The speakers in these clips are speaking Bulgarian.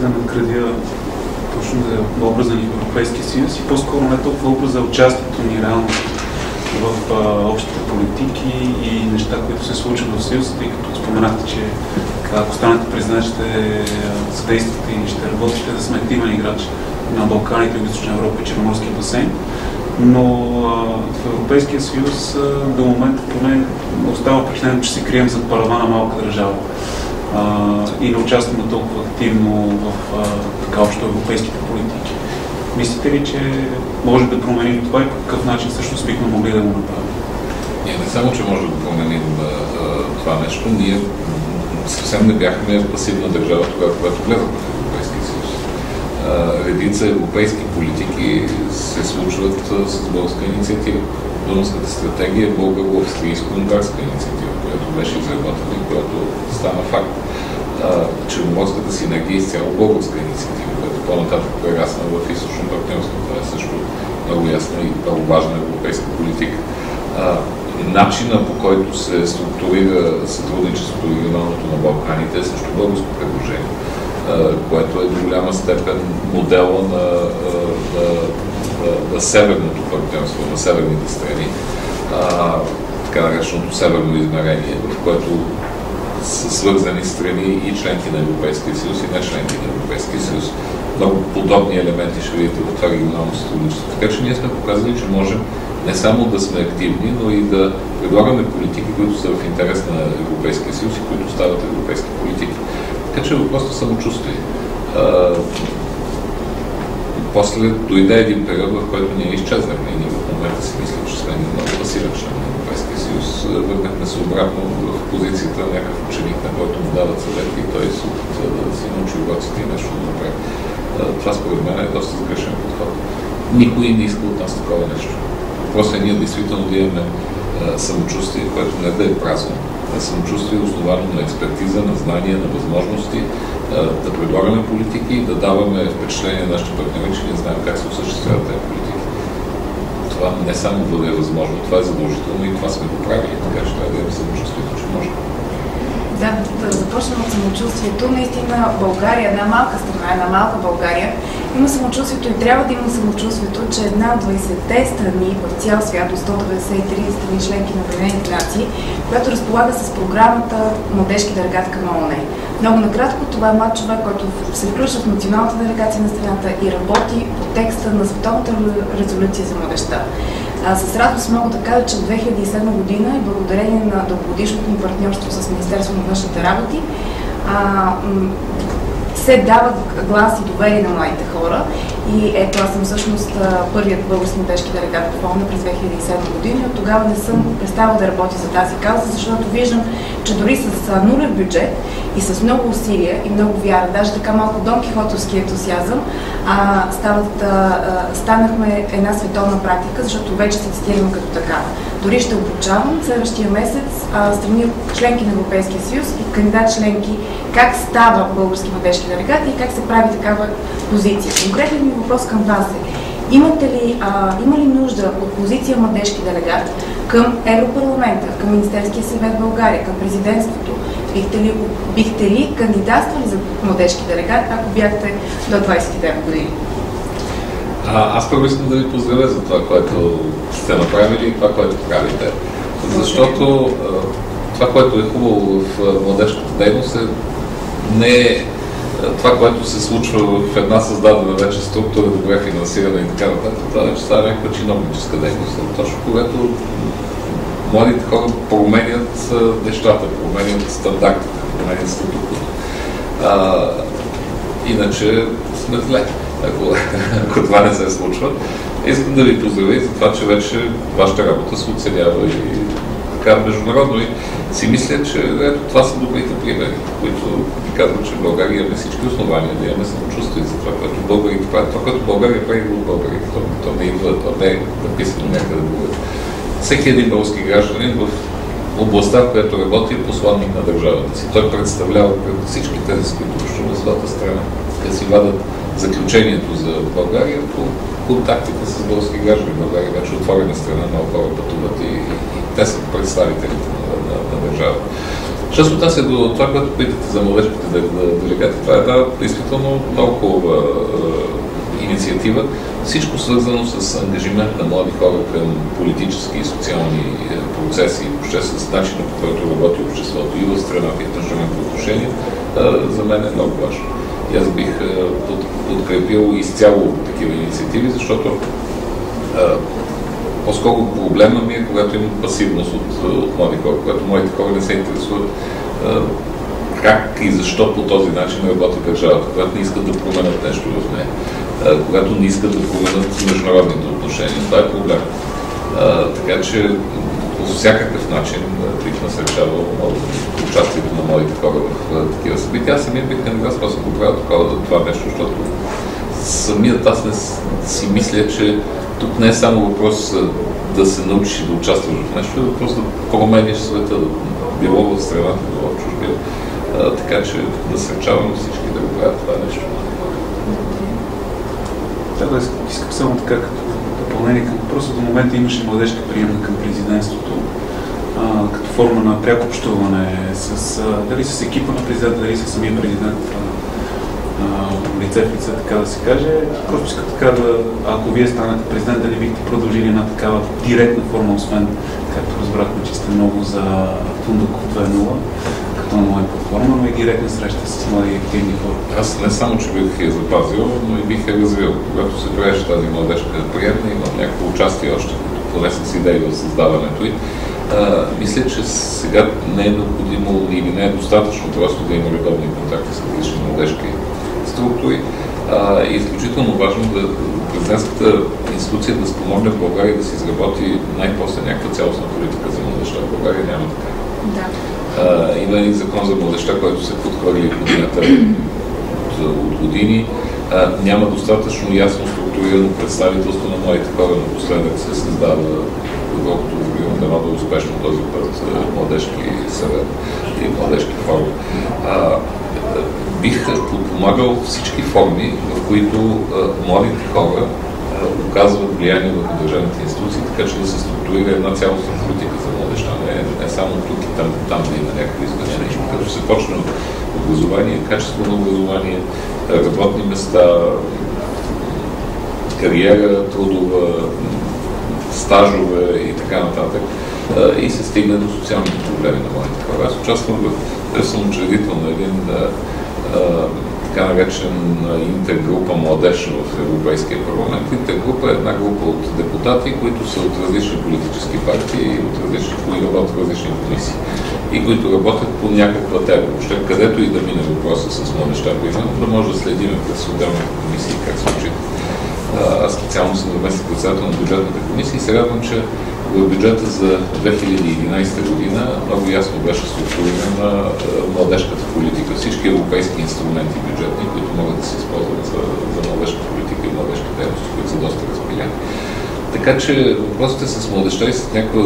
да надградя точно за образа ни в Европейския съюз и по-скоро не толкова образа участието ни реално в общите политики и неща, които се случват в Съюза, тъй като споменахте, че ако станете президент, ще съдействате и ще работите да сме активен играч на Балканите, Източна Европа и Черноморския басейн. Но в Европейския съюз до момента поне остава впечатление, че се крием зад паравана малка държава и не участваме толкова активно в така общо европейските политики. Мислите ли, че може да променим това и по какъв начин всъщност бихме могли да го направим? Ние не само, че може да променим това нещо, ние съвсем не бяхме пасивна държава тогава, когато влезахме в Европейския съюз. Редица европейски политики се случват с българска инициатива. Дунавската стратегия е българо-австрийско-унгарска инициатива, която беше изработена и която стана факт. Черноморската синергия е изцяло българска инициатива, която по-нататък прерасна в източно партньорство. Това е също много ясна и много важна европейска политика. Начина, по който се структурира сътрудничеството и регионалното на Балканите е също българско предложение, което е до голяма степен модела на северното партньорство, на северните страни, така нареченото северно измерение, в което са свързани страни и членки на Европейския съюз и не членки на Европейския съюз. Много подобни елементи ще видите в това регионално сътрудничество. Така че ние сме показали, че можем не само да сме активни, но и да предлагаме политики, които са в интерес на Европейския съюз и които стават европейски политики. Така че въпросът самочувствие. После дойде един период, в който ние изчезнахме и ние в момента си мислим, че сме много пасивен член на Европейския съюз. Върнахме се обратно в позицията на някакъв ученик, на който му дават съвети и той се опитва да си научи уроците и нещо да направи. Това според мен е доста сгрешен подход. Никой не иска от нас такова нещо. Просто ние действително да имаме самочувствие, което не да е празно, а самочувствие основано на експертиза, на знания, на възможности, да предлагаме политики и да даваме впечатление на нашите партньори, че ние знаем как се осъществяват тези политики. Това не само да е възможно, това е задължително и това сме го правили, така че трябва да имаме самочувствието, че може. Да започнем от самочувствието. Наистина България, една малка страна, една малка България, има самочувствието и трябва да има самочувствието, че една от 20-те страни в цял свят, до 193 страни членки на Обединените нации, която разполага с програмата Младежки делегат към ООН. Много накратко, това е млад човек, който се включва в националната делегация на страната и работи по текста на Световната резолюция за младежта. С радост мога да кажа, че в 2007 година и благодарение на дългогодишното ни партньорство с Министерството на външните работи се дават глас и доверие на младите хора. И ето, аз съм всъщност първият български младежки делегат в ООН през 2007 година. От тогава не съм престала да работя за тази кауза, защото виждам, че дори с нулев бюджет и с много усилия и много вяра, даже така малко Дон Кихотовски ентусиазъм, станахме една световна практика, защото вече се цитираме като такава. Дори ще обучавам следващия месец страни членки на Европейския съюз и кандидат членки как става български младежки делегат и как се прави такава позиция. Конкретният ми въпрос към вас е: има ли нужда от позиция младежки делегат към Европарламента, към Министерския съвет в България, към президентството? Бихте ли кандидатствали за младежки делегат, ако бяхте до 29 години? Аз първо искам да ви поздравя за това, което сте направили и това, което правите. Защото това, което е хубаво в младежката дейност не е това, което се случва в една създадена вече структура, добре финансирана и така нататък. Това вече става някаква чиновническа дейност. Точно когато младите хора променят нещата, променят стандартите, променят статуквото. Иначе сме зле, ако това не се случва. Искам да ви поздравя и за това, че вече вашата работа се оценява и така международно. И си мисля, че ето това са добрите примери, които ви казват, че в България имаме всички основания да имаме самочувствие за това, което българите правят. Това, което България прави от българите, то не идва, то не е написано някъде другаде. Всеки един български гражданин в областта, в която работи, е посланник на държавата си. Той представлява пред всички тези, с които общуваме с двата страна. Те си вадат заключението за България по контактите с български граждани. България вече отворена страна, много хора пътуват и те са представителите на държавата. Що се отнася до това, което питате за младежките делегати, това е действително много хубава инициатива. Всичко свързано с ангажимент на млади хора към политически и социални процеси, въобще с начина, по който работи обществото и в страната, и в международните отношения, за мен е много важно. И аз бих подкрепил изцяло такива инициативи, защото по-скоро проблема ми е, когато има пасивност от млади хора, когато младите хора не се интересуват как и защо по този начин работи държавата, когато не искат да променят нещо в нея, когато не искат да променят международните отношения. Това е проблем. Така че по всякакъв начин бих насърчавал участието на младите хора в такива събития. Аз самия бих кандидатствал, съм го правил това нещо, защото самият аз не си мисля, че тук не е само въпрос да се научиш да участваш в нещо, е въпрос да промениш света, било в страната, било в чужбина. Така че насърчавам всички да го правят това нещо. Да, искам само така като допълнение към въпроса. До момента имаше младежка приемна към президентството, като форма на пряко общуване дали с екипа на президента, дали с самия президент, лице в лице, така да се каже. Просто иска така ако вие станете президент, дали бихте продължили една такава директна форма, освен, както разбрахме, че сте много за Фундуков 2.0, като нова платформа, но и директна среща с млади и активни хора. Аз не само, че бих я запазил, но и бих я развил. Когато се правеше тази младежка приемна, имам някакво участие още, поне с идеи в създаването й. Мисля, че сега не е необходимо или не е достатъчно просто да има редовни контакти с различни младежки структури. И изключително важно да президентската институция да спомогне в България да се изработи най-после някаква цялостна политика за младежта. В България няма така. Да. Има и закон за младежта, който се подхвърли годината от години. Няма достатъчно ясно структурирано представителство на младите хора. Напоследък се създава, колкото имам да много успешно този път, младежки съвет и младежки форум. Бих подпомагал всички форми, в които младите хора оказват влияние върху държавните институции, така че да се структурира една цялостна политика за младежта. Не само тук и там да има някакви изменения. Като се почне от образование, качество на образование, работни места, кариера, трудова, стажове и така нататък. И се стигне до социалните проблеми на младите хора. Аз участвам съм учредител на един така наречен интергрупа младеж в Европейския парламент. Интергрупа е една група от депутати, които са от различни политически партии и от различни комисии. И които работят по някаква тема. Въобще, където и да мине въпроса с младежта, да може да следим през отделните комисии как се учи. Аз специално съм заместник председател на бюджетната комисия и се радвам, че в бюджета за 2011 година много ясно беше структурирана младежката политика. Всички европейски инструменти бюджетни, които могат да се използват за младежка политика и младежки дейности, които са доста разпиляни. Така че въпросите с младежта и с някаква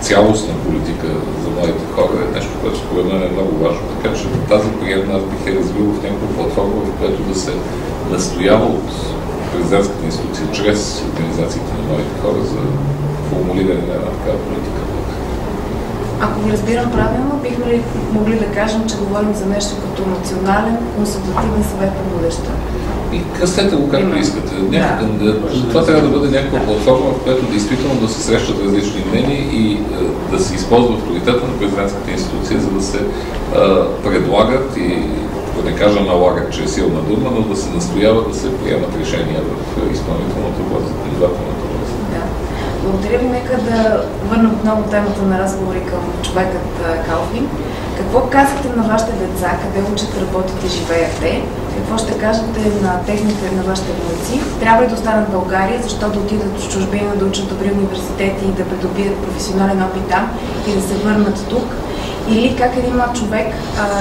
цялостна политика за младите хора е нещо, което според мен е много важно. Така че тази приемна аз бих е развил в някаква платформа, в която да се настоява от президентската институция, чрез организациите на младите хора за формулиране на една такава политика. Ако ви разбирам правилно, бихме ли могли да кажем, че говорим за нещо като национален консултативен съвет по младежта? И кръстете го както искате. Това трябва да бъде някаква платформа, в която действително да се срещат различни мнения и да се използва авторитета на президентската институция, за да се предлагат и да не кажа налагат, че е силна дума, но да се настоява да се приемат решения в изпълнителната власт, законодателната власт. Да. Благодаря ви. Нека да върнем отново темата на разговори към човекът Калфин. Какво казвате на вашите деца, къде учат, работят и живеят те? Какво ще кажете на вашите внуци? Трябва ли да останат в България, защо да отидат в чужбина, да учат добри университети и да придобият професионален опит там и да се върнат тук? Или как един млад човек,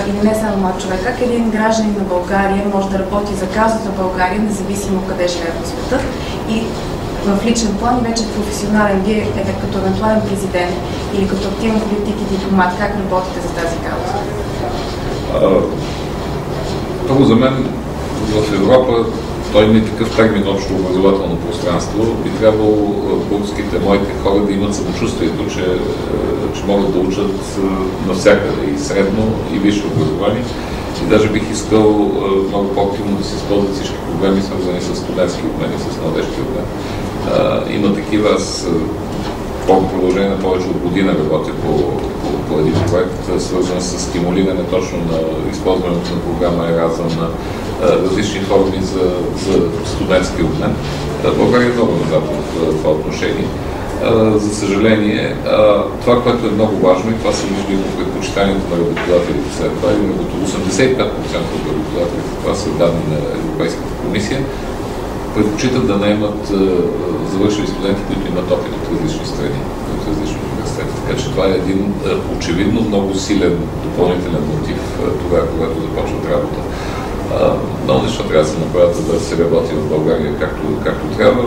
или не само млад човек, как един гражданин на България може да работи за каузата в България, независимо къде живее по света, и в личен план и вече професионален, вие като евентуален президент или като активен политик и дипломат, как работите за тази кауза? Първо за мен в Европа той има такъв термин общо образователно пространство. Би трябвало българските, моите хора да имат самочувствието, че могат да учат навсякъде и средно, и висше образование. И даже бих искал много по-активно да се използват всички проблеми, свързани с студентски обмен и с младежки обмен. Има такива. Аз по продължение на повече от година работя по един проект, свързан с стимулиране точно на използването на програма Еразъм на различни форми за студентски обмен. България е много назад в това отношение. За съжаление, това, което е много важно, и това се вижда и по предпочитанието на работодателите след това, именно 85% от работодателите, това са данни на Европейската комисия, предпочитат да наемат завършили студенти, които имат опит от различни страни, от различни университети. Така че това е един очевидно много силен допълнителен мотив тогава, когато започват работа. Много неща трябва да се направят, за да се работи в България както трябва.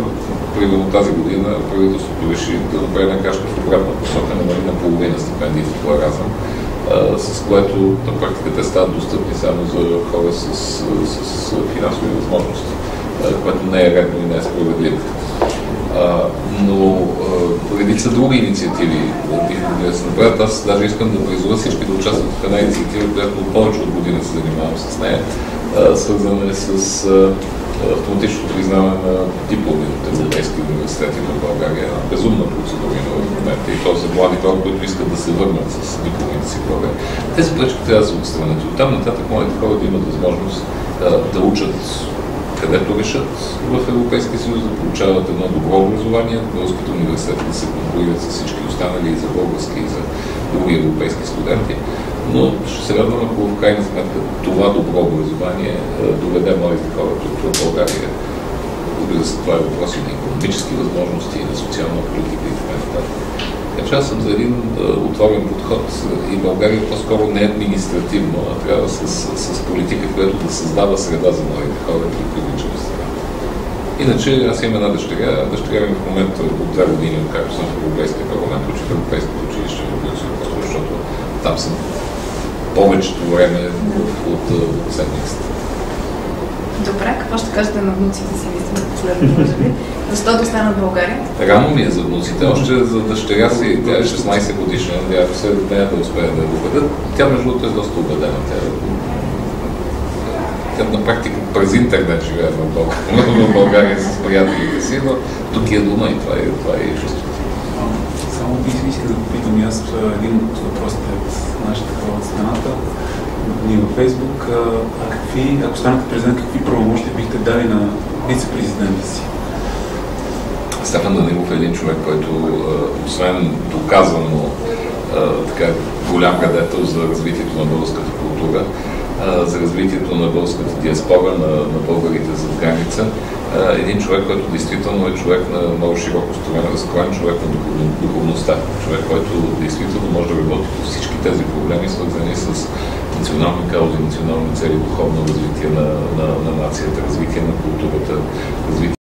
Примерно тази година правителството реши да направи една крачка в обратна посока, намали на половина стипендиите по Еразъм, с което на практика те стават достъпни само за хора с финансови възможности, което не е редно и не е справедливо. Но редица други инициативи биха могли да се направят. Аз даже искам да призова всички да участват в една инициатива, която повече от година се занимавам с нея, свързана е с автоматичното признаване на дипломи от европейски университети в България. Безумна процедура в момента и то за млади хора, които искат да се върнат с дипломите си в България. Тези пречки трябва да се отстранят. Оттам нататък младите хора да имат възможност да учат където решат в Европейския съюз, да получават едно добро образование, българските университети да се конкурират с всички останали и за български, и за други европейски студенти. Но ще се радвам, ако в крайна сметка това добро образование доведе младите хора тук в България. Разбира се, това е въпрос и на икономически възможности, и на социална политика и така нататък. Така че аз съм за един отворен подход и България по-скоро не е административно, а трябва с политика, която да създава среда за младите хора и да привличаме страна. Иначе аз имам една дъщеря. Дъщеря ми в момента от 2 години, както съм в Европейския парламент, учи в Европейското училище в Брюксел, защото там съм повечето време от седмицата. Добре, какво ще кажете на внуците си, наистина последно, може би? Защо да останат в България? Рано ми е за внуците, още за дъщеря си, тя е 16 годишна, надявам се нея да успее да го убедят. Тя между другото е доста убедена. Тя на практика през интернет живее в България с приятелите си, но тук е дома и това е чувството. Само исках да попитам аз един от въпросите от нашата хора от страната, ние във Фейсбук, ако станете президент, какви правомощия бихте дали на вице-президента си? Стефан Данилов е един човек, който освен доказано голям гадетел за развитието на българската култура, за развитието на българската диаспора, на българите зад граница. Един човек, който действително е човек на много широко разкроен човек на духовността. Човек, който действително може да работи по всички тези проблеми, свързани с национални каузи, национални цели, духовно развитие на нацията, развитие на културата, развитие